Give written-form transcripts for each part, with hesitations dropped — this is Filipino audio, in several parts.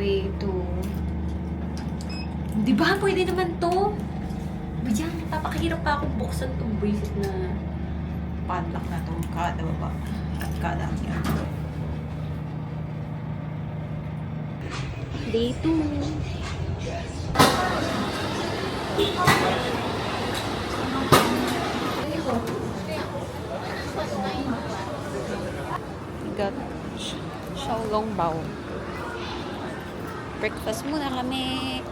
way to... Di ba? Pwede naman to. Diyan, papakahirap pa akong buksan itong bracelet na padlock na to. Kada baba. At kada yan. Day 2. Got Xiaolongbao. Breakfast muna kami.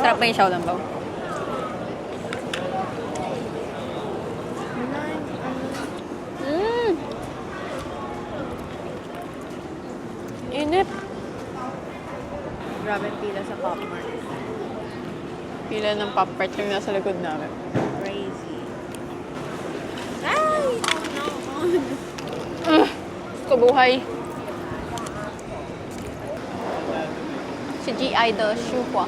Sarap pa yung Xiaolongbao. Inip. Grabe pila sa Pop Mart. Pila ng Pop Mart yung nasa likod namin. Crazy. Ay! Oh no! Kabuhay. Si G-Idol, Shupwa.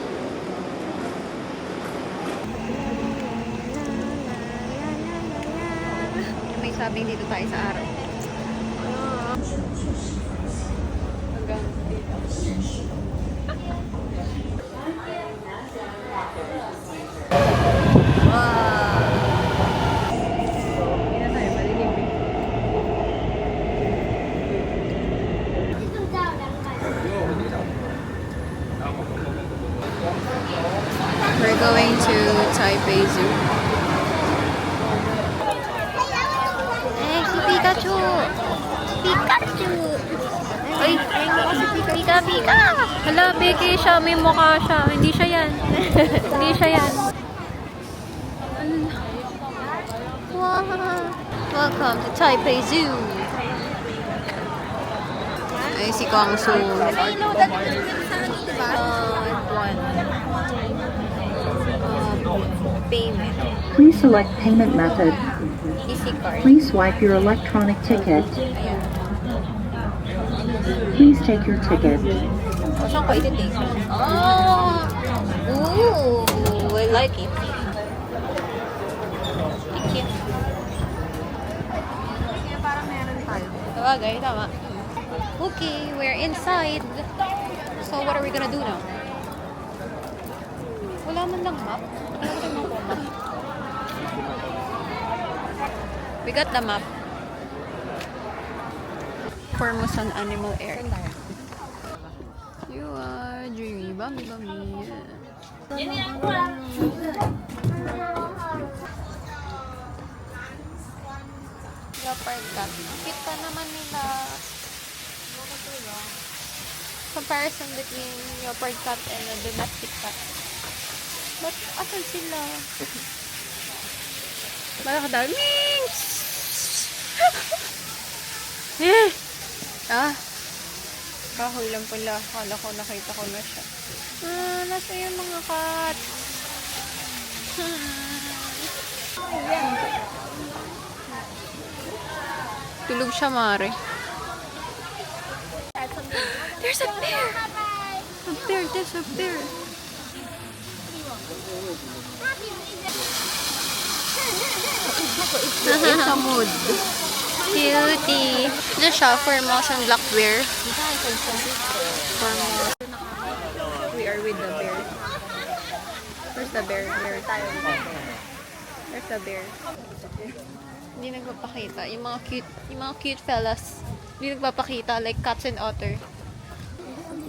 May sabing dito tayo sa araw. Hanggang dito. Hindi na tayo, malilim eh. We're going to Taipei Zoo. Eh, si Pikachu! Pikachu! Ay, Pika! Pika! Hala, Becky siya. May mukha siya. Hindi siya yan. Hindi siya yan. Wow! Welcome to Taipei Zoo. Ay, si Kong Su. Payment. Please select payment method. Easy card. Please swipe your electronic ticket. Ayan. Please take your ticket. O, saan ko iti-take? Oh! Ooh! I like it. Thank you. Kaya parang meron tayo. Sabagay, tama. Okay, we're inside. So, what are we gonna do now? Wala man lang map. Wala man lang map. We got the map. Formosan Animal Air. You are dreamy, bummy, bummy. Leopard cat. Cute pa naman nila. Comparison between leopard cat and a domestic cat. But, asan sila? Malakadami. Eh! Ah! Kahoy lang pala. Kala ko nakita ko na siya. Ah, nasa yung mga cat. Tulog siya, Mare. There's a bear! A bear, there's a bear. It's a mood. Cutie. Ano siya? Formosan black bear. We are with the bear. Where's the bear? Where's the bear? Hindi nagpapakita. Yung mga cute fellas. Hindi nagpapakita. Like cats and otter.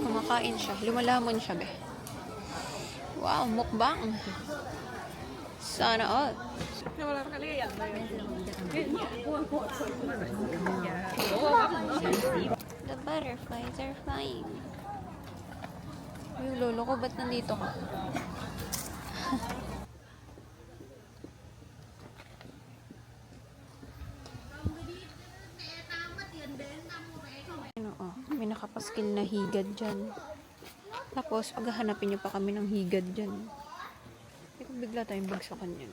Kumakain siya. Lumalamon siya, be. Wow, mukbang. Sana all. The butterflies are flying. Yung lolo ko, ba't nandito ka? Ano, oh, may nakapaskil na higad dyan. Tapos, paghahanapin nyo pa kami ng higad dyan. Bigla tayong bagsakan yan.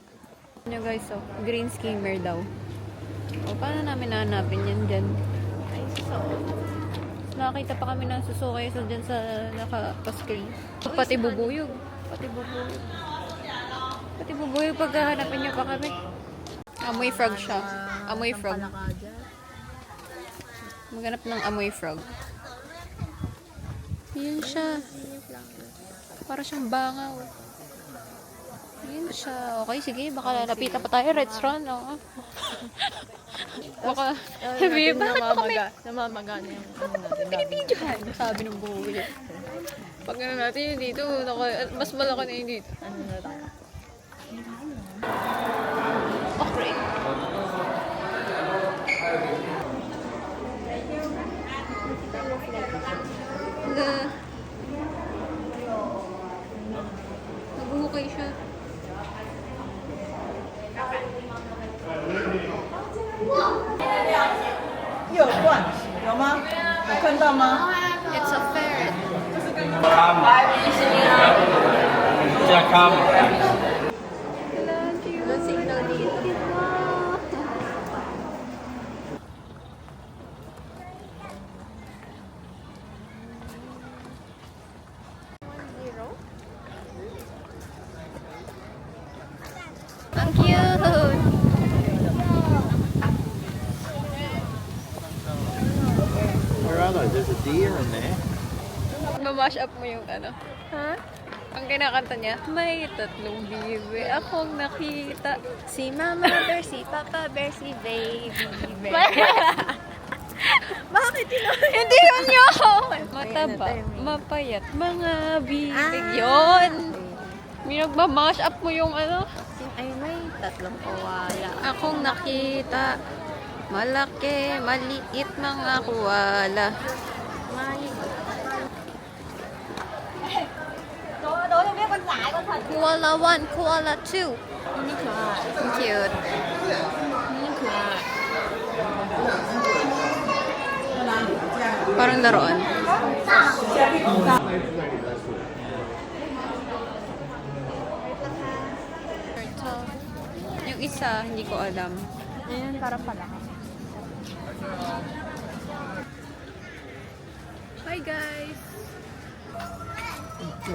Ano guys, so, green skimmer daw. O, paano namin nahanapin yan dyan? Ay, so. Nakakita pa kami ng susukay so dyan sa naka-screen. Pati bubuyog. Pati bubuyog. Pati bubuyog paghahanapin niyo pa kami. Amoy frog siya. Amoy frog. Maghanap ng amoy frog. Yun siya. Para siyang bangaw. Yun siya. Okay, sige. Baka lalapitan pa tayo. Restaurant, oo. Baka sabihin, bakit pa kami? Namamaga na yung Pinipidyohan. Sabi ng buhay. Pag ano natin yun dito, mas malaki na yun dito. ano na tayo. Okay. Naghuhukay siya. 有罐有吗？有看到吗？ It's a ferret. Lasing daw dito. Ang cute! Where are those? There's a deer in there. Mamash up mo yung ano. Ha? Ang kinakanta niya, may tatlong bibi akong nakita. Si Mama Bear, si Papa Bear, si Baby Bear. Bakit yun? Hindi yun yun! Mataba, mapayat, mga bibig yun. May nagmamash up mo yung ano. Ay, may tatlong kawala. Akong nakita, malaki, maliit mga kuwala. Koala 1, koala 2. Ang cute. Parang laruan. Yung isa, hindi ko alam. Ayan, para pala. Hi guys! Wala,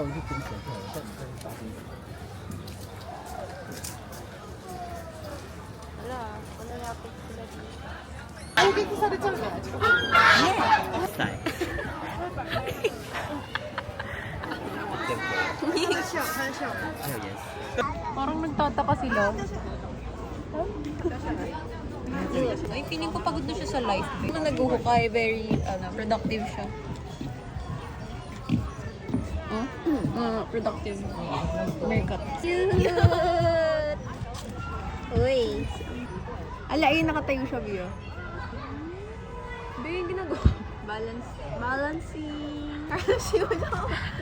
wala lapit sila dito. Parang nagtataka sila. Ay, feeling ko pagod na siya sa life. Nung nag-uhukay, very productive siya. Productive. Merkat. Cute! Uy. Ala, ayun, nakatayo siya, Bio. Hindi yung ginagawa. Balance. Balancing.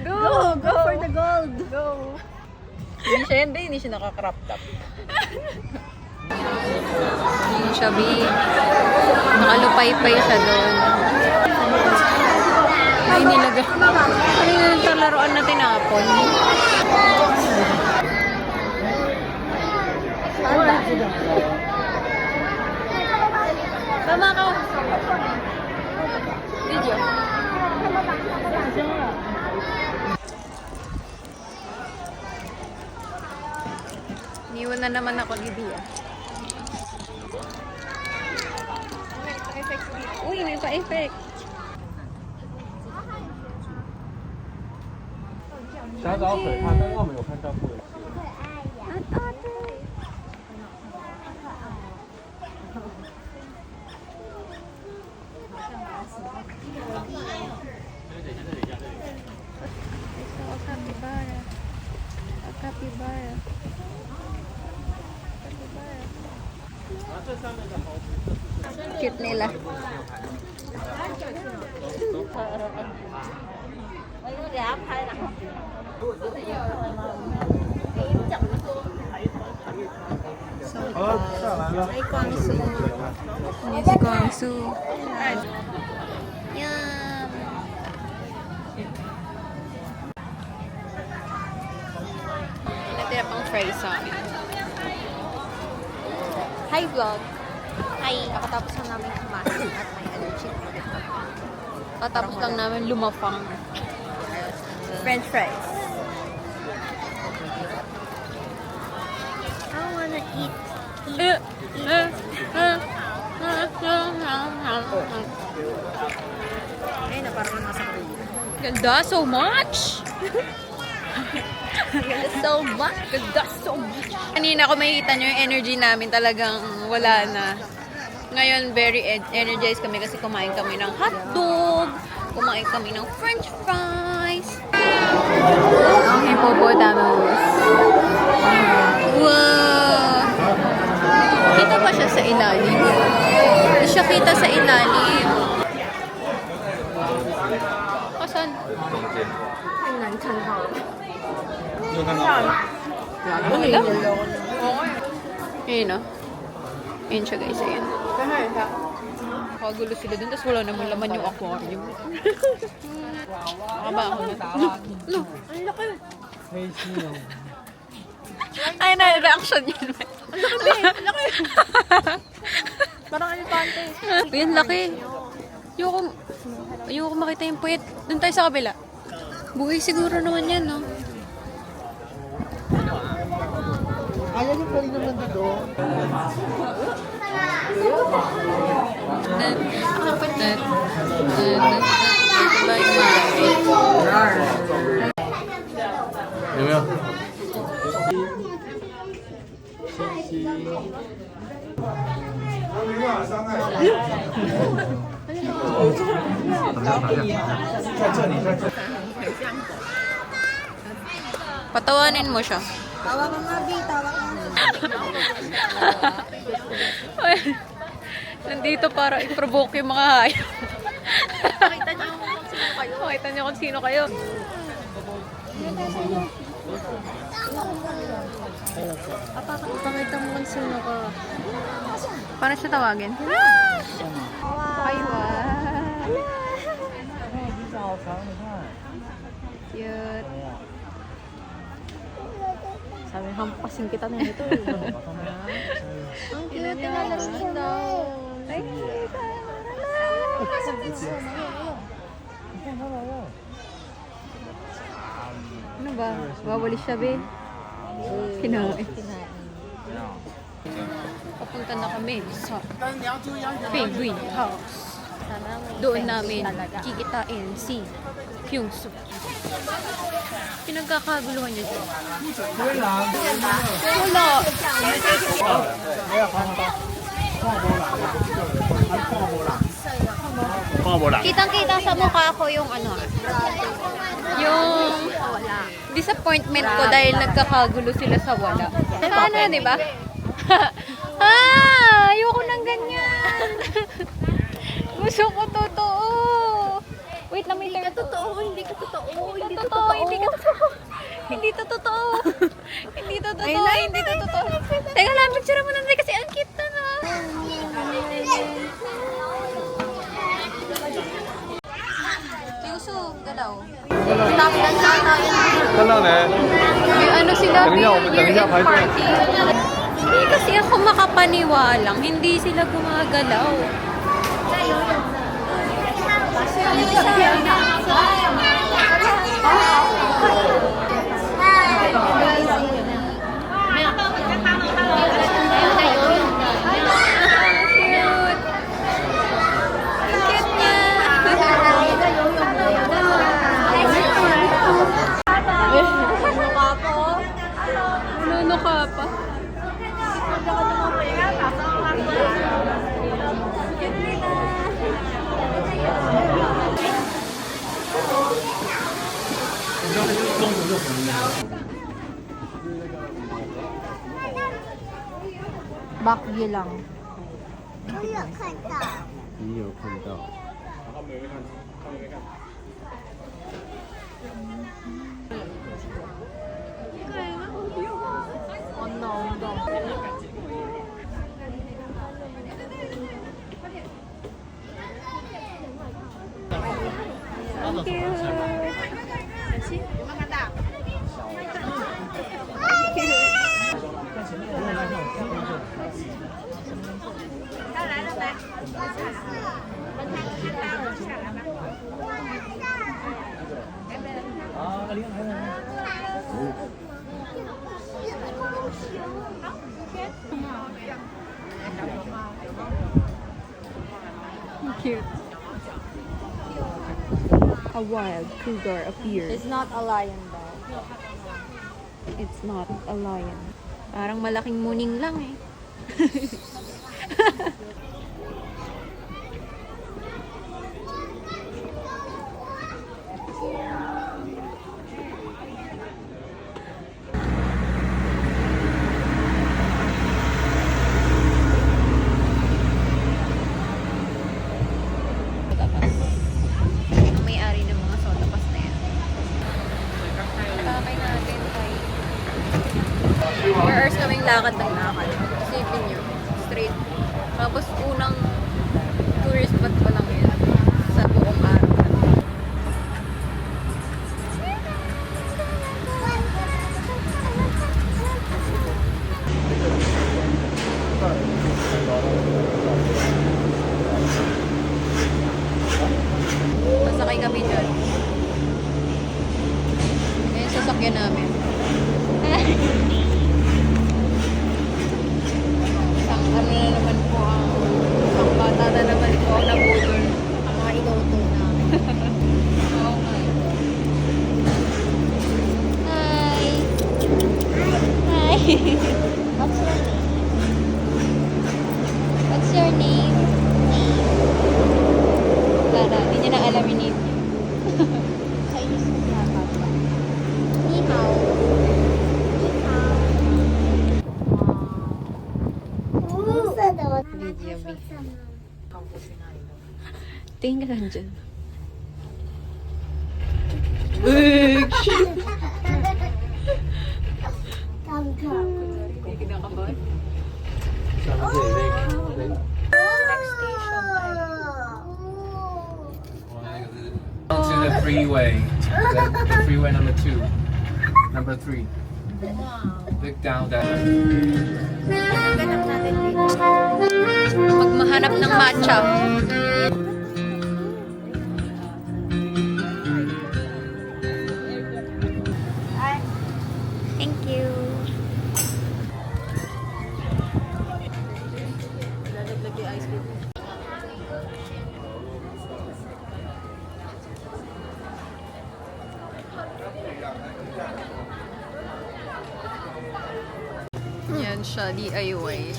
Go! Go for the gold! Go! Hindi siya naka-crop top. Hindi siya, B. Nakalupay-pay siya doon. Ay, nilaga. Ano yung talaroan na tinapon? Tama ka. Video. Niwan na naman ako ni Bia. Uy, may pa-effect. 想找水看，但是我们有看到过。 Capybara. Capybara. Cute nila. Ay, Kwangsu. Yes, si Kwangsu. Yum! Natira pang fries sa amin. Hi, vlog. Hi, kakatapos na namin kumain at may allergic ulit ako. Katapos lang namin lumafang. French fries. I wanna eat. Ay, na parang nasa Korea. Ganda so much! Ganda so much! Ganda so much! Kanina ko makikita nyo yung energy namin talagang wala na. Ngayon, very energized kami kasi kumain kami ng hotdog, kumain kami ng french fries. Ang hippopotamus. Wow! Kita pa siya sa ilalim. Hindi siya kita sa ilalim. Asan? Wala. Ayun o. Ayun siya guys, ayun. Kagulo sila dun, tapos wala naman laman yung aquarium. Baka ba ako na? No, ang laki. Ay, na-reaction yun. Ang laki, ang laki. Parang alipante. Yan, laki. Ayoko makita yung puwet. Doon tayo sa kabila. Buhay siguro naman yan, no? Ayaw yung pa rin naman dito.有没有？ Patawanin mo siya. Tawa ka nga, B. Tawa ka. Nandito para i-provoke yung mga hayop. Pakita niyo kung sino kayo. Pakita niyo kung sino kayo. Pakita mo kung sino ka. Paano siya tawagin? Kaiwa. Cute. Sabi, hampasin kita na ito. Ang cute na lasing daw. Ay, ano ba? Wawalis siya, be. Kinain. Papunta na kami sa Penguin House. Doon namin kikitain si Kyungsoo. Pinagkakaguluhan niya dyan. Wala. Kitang-kita sa mukha ko yung ano, yung disappointment ko dahil nagkakagulo sila sa wala. Sana, di ba? Ayoko ng ganyan. Gusto ko totoo. Wait lang, may Hindi ka totoo. Hindi ka totoo. Hindi totoo. Hindi ka totoo. Hindi to totoo. Hindi to totoo. Hindi to totoo. Teka lang, picture mo na kasi ang cute na. Yuso, galaw. Top dance ata yun. May ano sila, Ganyan, year ganyan, end party. Hindi kasi ako makapaniwalang, hindi sila gumagalaw. Ano ka pa? Backview lang. 你有看到？ 再来了没？ Cute. A wild cougar appears. It's not a lion daw. It's not a lion. Parang malaking muning lang eh. Sodapas. Ang may-ari ng mga sodapas na yan. Kakay natin kay 4 hours kaming lakad ng lakad. Isipin nyo. Straight. Tapos unang tourist spot pa lang yun. Sa buong araw. Masakay kami dyan. Ngayon sasakyan namin. Isang ano na naman po ang bata na naman po ang nabudol. Ang mga inuto namin. Oo nga. Hi! Hi! What's your name? Lara, hindi niya na alam yung name. Chinese mo siya, Papa. Ni hao. Lydia B. Tingin ka lang dyan. Hindi kinakabahan. To the freeway. The freeway number 2. Number 3. Look down that. Ganap natin dito. Magmahanap ng matcha. Thank you. Yan siya, DIY.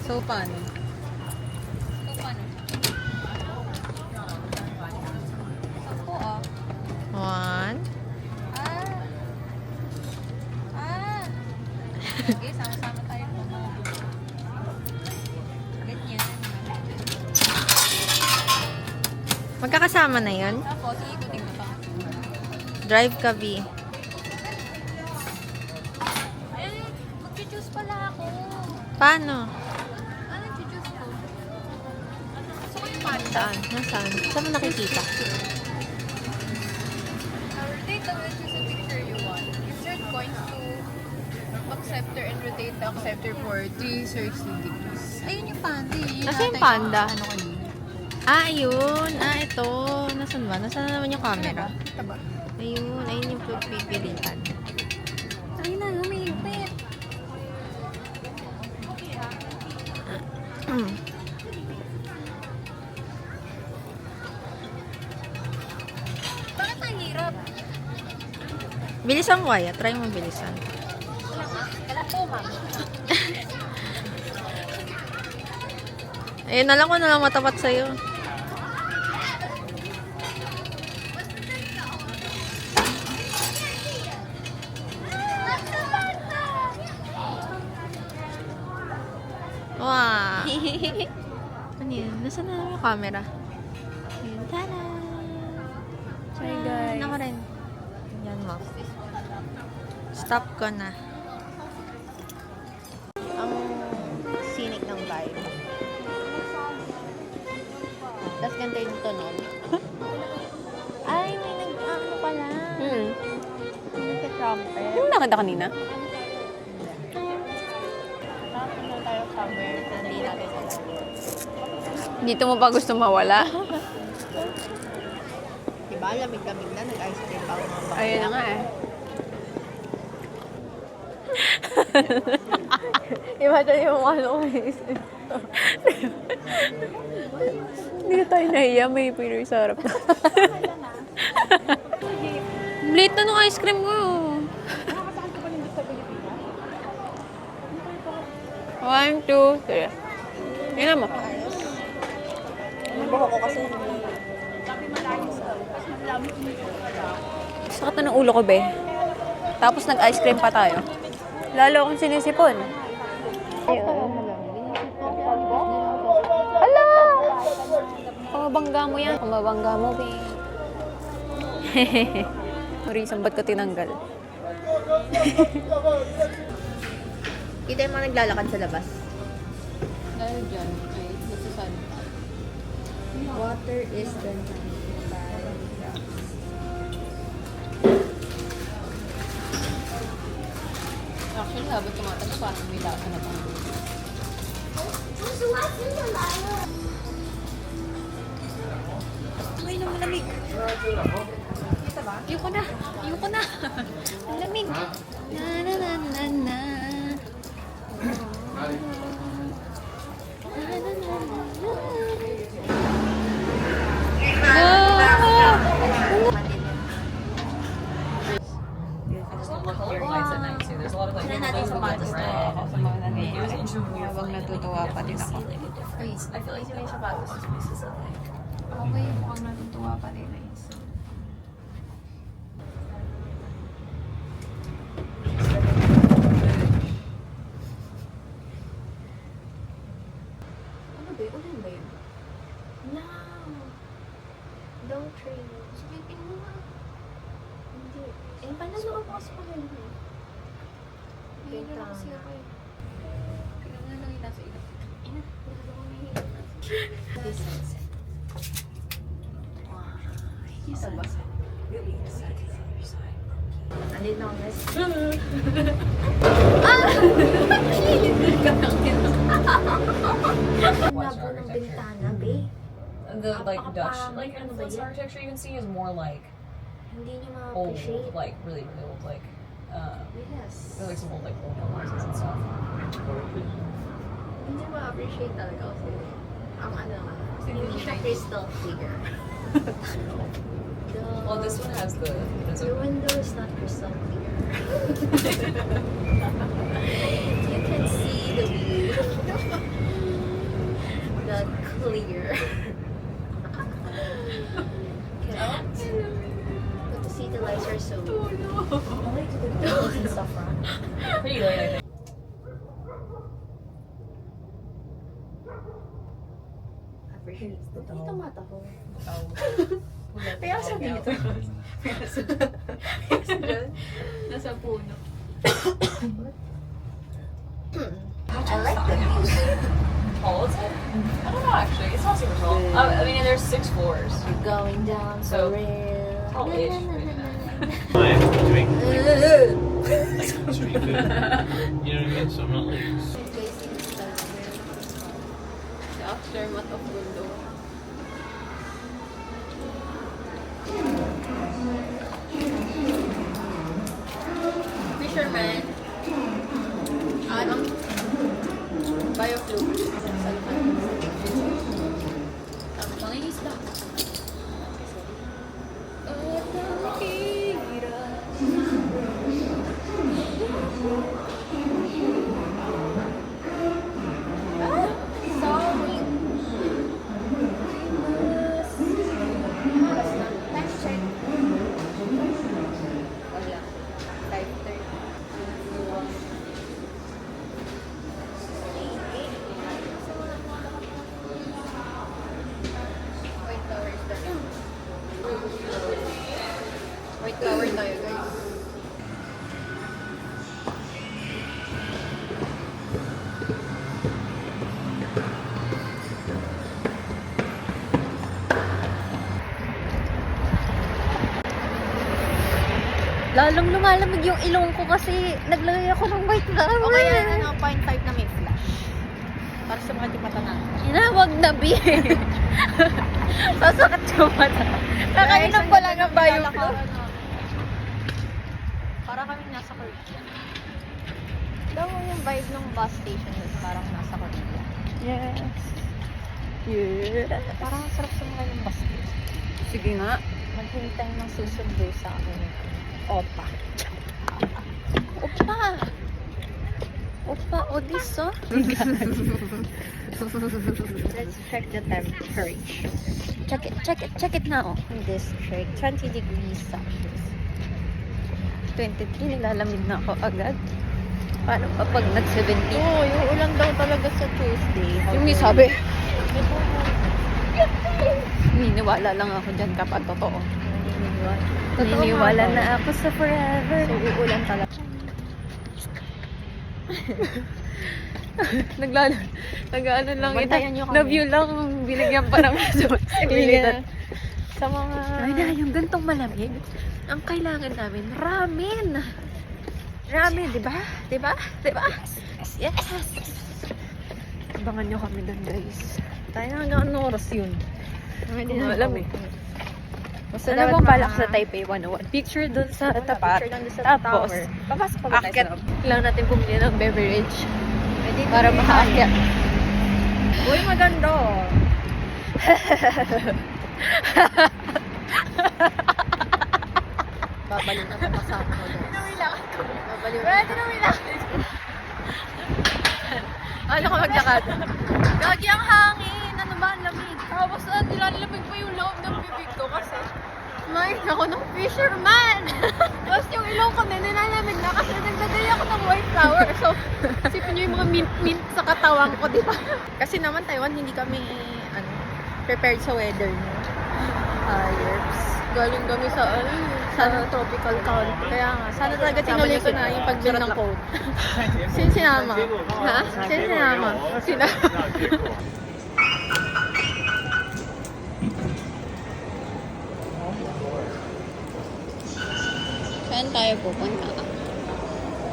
So, paano? Sampo, ah. 1. Okay, sama-sama tayo. Ganyan. Magkakasama na yun? Tapos, iikutin mo pa. Drive ka, B. Mag-choose pala ako. Paano? Ano choose ko? Gusto ko yung panda. Saan? Nasaan? Saan mo nakikita? Rotate the wheel, choose a picture you want. Insert coins to acceptor and rotate the acceptor for 360 degrees. Ayun yung panda eh. Nasaan yung panda? Ano kanina? Ayun. Ito. Nasaan ba? Nasaan na naman yung camera? Ito ba? Ayun. Ayun yung pipilitan. Ayun na, lumilipit. Bakit ang hirap? Bilisan mo kaya. Try mo bilisan. Kala po, ma'am. Ayun na lang ko na lang matapat sa'yo. Wow! Ano yun? Nasaan na naman yung camera? Ayun, tada! Hi, guys. Ako rin. Yan mo. Stop ko na. Ang scenic ng vibe. Tapos ganda yung tunog. Ay, may nag-ano pala. Nagka-trumpet. Yung nakita kanina? Tapos na tayo somewhere na hindi natin alam. Dito mo pa gusto mawala? Diba, lamig-lamig na, nag-ice cream pa ako mga bata. Ayun Kaya nga eh. Imagine yung ano ko isip. Hindi na tayo nahiya, may Pinoy sa harap. Late na nung ice cream ko. 1, 2, 3. Yan mo. Sakit na ng ulo ko, be. Tapos nag-ice cream pa tayo. Lalo akong sinisipon. Hala! Kumabangga mo yan. Kumabangga mo, be. Marisang, ba't ko tinanggal? Kita yung mga naglalakad sa labas. Dahil dyan, ay nagsasan. Water is the Actually, habang tumatas, parang may lasa na pang. Ay, nang malamig. Ayoko na. Ayoko na. Ang lamig. Na na na na na. Habang natutuwa pa din ako. I feel like yung sapatos is necessary. Okay, mukhang natutuwa pa din. Ano ba yun? Ulan ba yun? No! Don't train. Sige, mo nga. Hindi. Eh, pananood ko sa pagano. Hindi na lang kasi ako eh. Kailangan na lang ita sa ilo. Ina, wala akong mahirap. This sunset. Wow. Isa ba? Really excited. Andito na ako, guys. Labo ng bintana, be. The like Dutch, Apakapangit, like ano ba influence yan? architecture you can see is more like Hindi nyo old, ma-appreciate. like really old, like Yes. there's like some old like colonial houses and stuff. Hindi nyo ma-appreciate talaga kasi ang ano, hindi siya crystal clear. Well, this one has the The window is not crystal clear. You can see the view. The clear. But the city lights are so I like the windows and stuff, right? pretty late, I think. Appreciate the dito mata ko. Kaya sa dito. Kaya dyan. Nasa puno. I like the views. Tall is it? I don't know actually. It's not super tall. I mean, there's 6 floors. You're going down So, the rail. tall-ish. I'm doing it's really good. You know what I mean? So I'm not like The aftermath of mundo. Fisherman. Anong biofluid. Ang pangingisda. Wala. Type 30. White flowers tayo. White flower tayo, guys. Lalong lumalamig yung ilong ko kasi naglagay ako ng white flower. O kaya, 0.5 na may flash. Para sa mga di mata na. Inawag na B. Sasakit yung mata. Nakainom pa lang ang bioflow. Alam mo yung vibe ng bus station is parang nasa Korea. Yes. Yeah. Parang sarap sumakay ng bus station. Sige nga. Maghintay ng susundo sa akin. Opa. Opa! Opa, Odiso? Let's check the temperature. Check it now. In this district, 20 degrees Celsius. 23, nilalamig na ako agad. Paano pa pag nag-17? Oo, yung ulan daw talaga sa Tuesday. Yung may sabi. Niniwala lang ako dyan kapag totoo. Niniwala na ako sa forever. So, uulan talaga. Nag-ano lang Bantayan nyo kami. Na-view lang, binigyan pa ng responsibilidad. Sa mga... Ay na, yung gantong malamig, ang kailangan namin, ramen! Ramen, di ba? Di ba? Di ba? Yes! Abangan nyo kami doon, guys. Tayo na hanggang anong oras yun? Hindi ko alam eh. Basta Ano dapat bang balak mga- sa Taipei 101? Picture doon sa tapat. Picture lang doon sa Tapos, tower. Papasok pa ba tayo akyat sa loob? lang natin bumili ng beverage Pwede para tayo. makaakyat. Uy, maganda. Babalik na papasama ko doon. Babalik na. Ano ka maglakad? Gagi ang hangin! Ano ba ang lamig? Tapos nilalamig pa yung loob ng bibig ko kasi kumain ako ng fisherman! Tapos yung ilong ko na nilalamig na kasi nagdadali ako ng white flower. So, isipin nyo yung mga mint-mint sa katawan ko, di ba? Kasi naman Taiwan, hindi kami prepared sa weather niyo. Ayers. Galing kami sa tropical country. Kaya nga, sana talaga tinuloy ko na yung pagbili ng coat. Sino sinama? Ha? Sino sinama? Sinama. Saan tayo pupunta?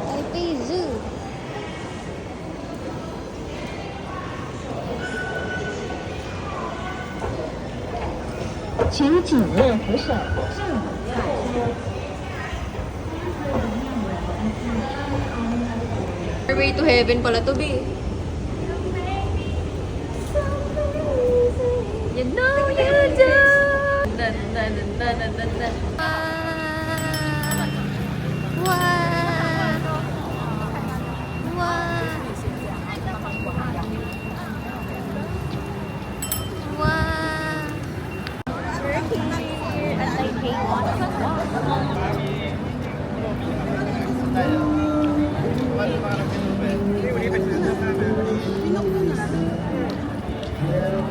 Taipei Zoo. Way to heaven pala to, be. You know you do. Dun, dun, dun, dun, dun, dun, dun.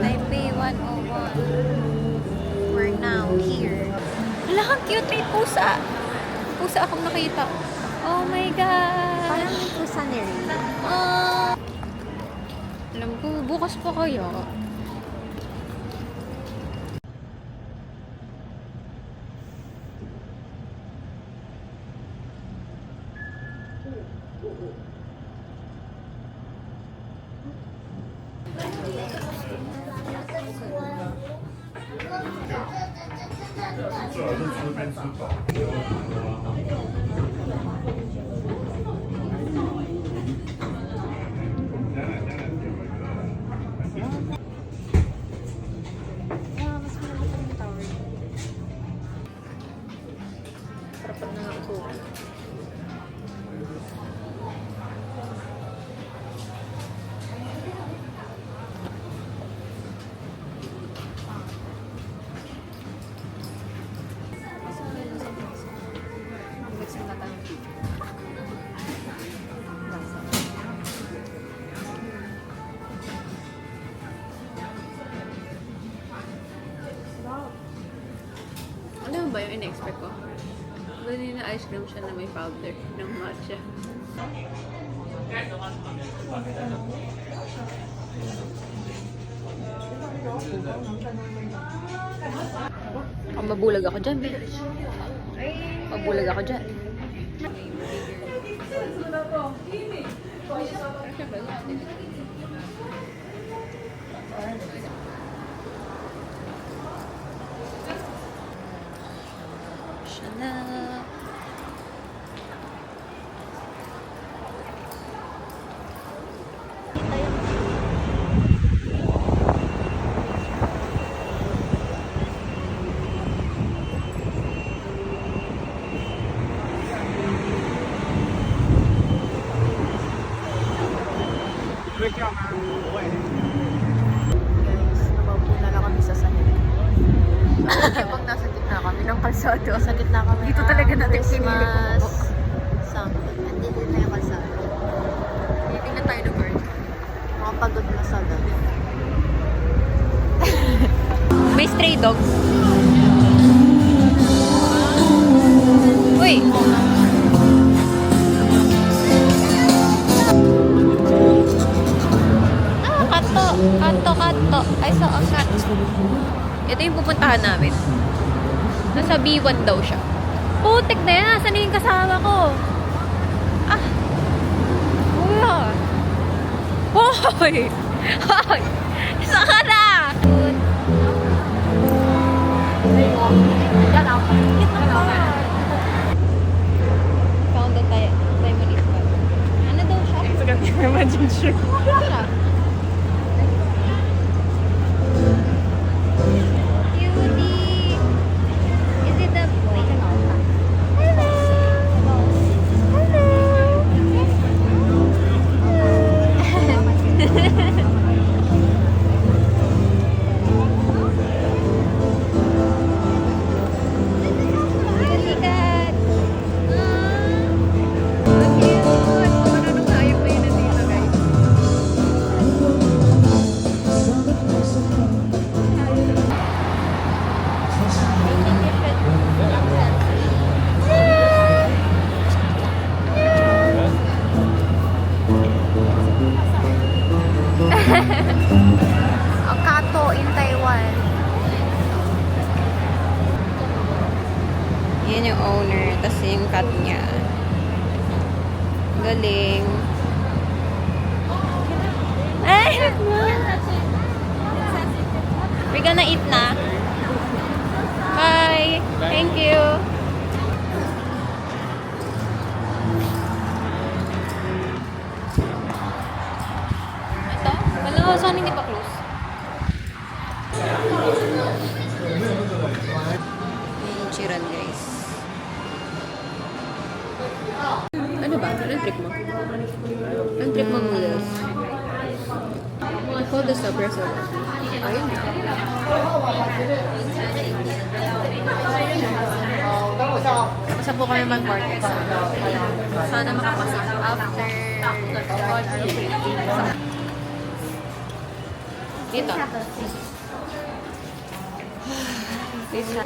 Taipei 101. We're now here. Hala, ang cute. May pusa. Pusa akong nakita. Oh my God. Parang may pusa ni Rin. Ah. Alam ko, bukas pa kaya. Sarapan na ako. Ano ba yung in-expect ko? Ganun na ice cream siya na may powder ng matcha. Mabulag ako dyan, bitch. Mabulag ako dyan. Siya na. kalsado. Sa gitna kami Dito ng talaga natin Christmas something. Andito na yung kalsada. Titingnan tayo ng bird. Makapagod na sa gabi. May stray dogs. Uy! Ah, kato. Kato. I saw a cat. Ito yung pupuntahan namin. Nasa B1 daw siya. Putik na yan. Saan yung kasama ko? Ah! Kuya! Hoy! Hoy! Saan ka na? Found the Taiwanese one. Ano daw siya? It's a imagine siya. Cutie! Is it the boy? Hello! Balikat! Ang cute! Anong hayop na yun nandito, guys? Ang kato in Taiwan. Yan yung owner, tas yung cat niya. Galing. Ay! We're gonna eat na. Bye! Thank you! Ito? Wala, saan hindi pa close? Yung chiran, guys. Ano ba? Anong trick mo? Anong trick mo noodles? Hold the stopper so. Ayun na. Basta po kami mag-market. Sana makapasa after Dito. Dito.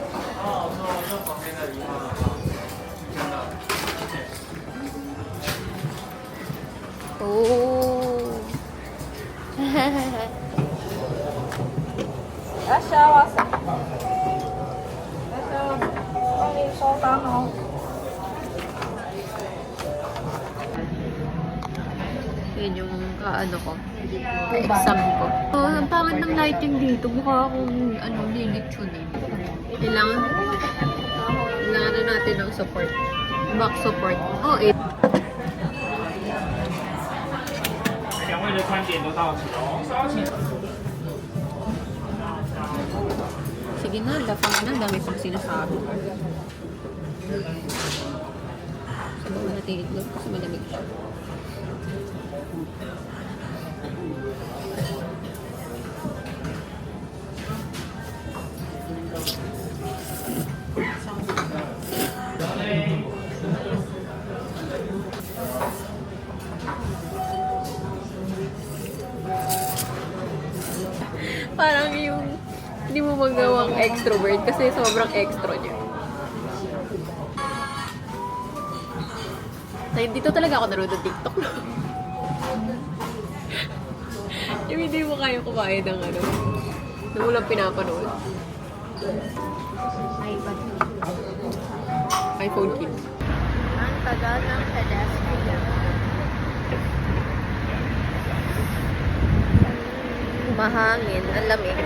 Oh. Yun yung kaano ko. Exam ko. Oh, ang pangit ng lighting dito. Mukha akong lilitsunin. Kailangan na natin ng support. Back support. Oh, 两位的餐点都到齐哦，稍请。 sige na, lafang na. Dami pang sinasabi. Sabaw natin itlog kasi malamig siya. Parang yung hindi mo magawang extrovert kasi sobrang extra niya. Dito talaga ako naroon ng TikTok. Yung hindi mo kaya kumain ng na walang pinapanood. iPhone Kids. ang tagal ng pedestrian. Mahangin, ang lamig.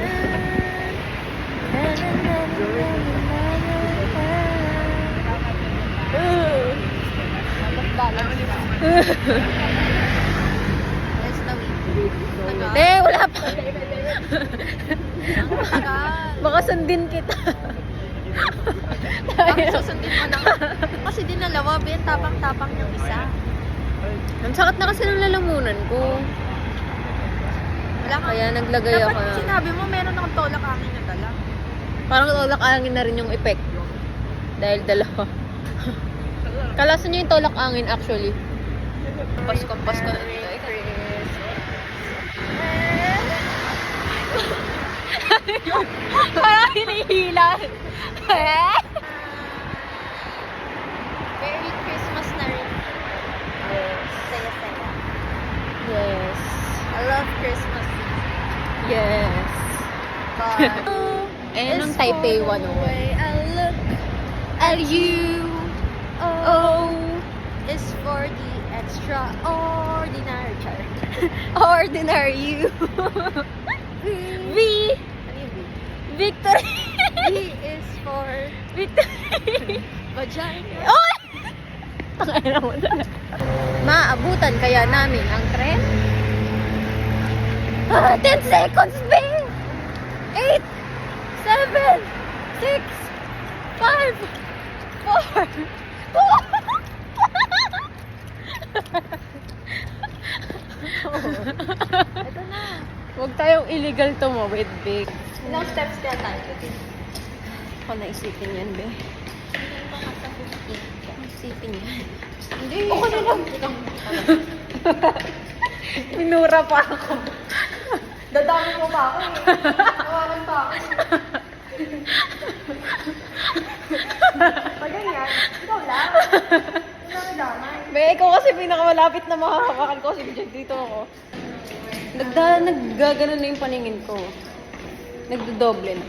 Wala pa. Baka sundin kita. Susundin mo na. Kasi dinalawa, Ben, tapang-tapang yung isa. Ang sakit na kasi ng lalamunan ko. Wala ka. Kaya naglagay ako. Dapat sinabi mo, meron akong tolak angin na dala. Parang tulak angin na rin yung epekto. Dahil dalawa. Kalasan niya yung tolak angin actually. Pasko na dito. Parang hinihila. Merry Christmas na rin. Saya-saya. Yes. I love Christmas. Yes. But And ang Taipei 101. I look At you. Oh. is for the extraordinary char. Ordinary you. V. Ano yung V? Victory. V is for Victory. vagina. Oh! Tangina mo talaga. Maabutan kaya namin ang tren? 10 seconds, babe! 8, 7, 6, 5, 4, 4. Ito na. Huwag tayong illegal tumawid, babe. Ilang steps kaya tayo today? Ako naisipin yan, be. Naisipin yan. Hindi. Okay na lang. Minura pa ako. Dadami mo pa ako eh. Tawagan pa ako. Pag ganyan, ikaw lang. Ikaw lang damay. Be, ikaw kasi pinakamalapit na makakakan ko. Sige, dito ako. Naggaganon na yung paningin ko. Nagdodoble na.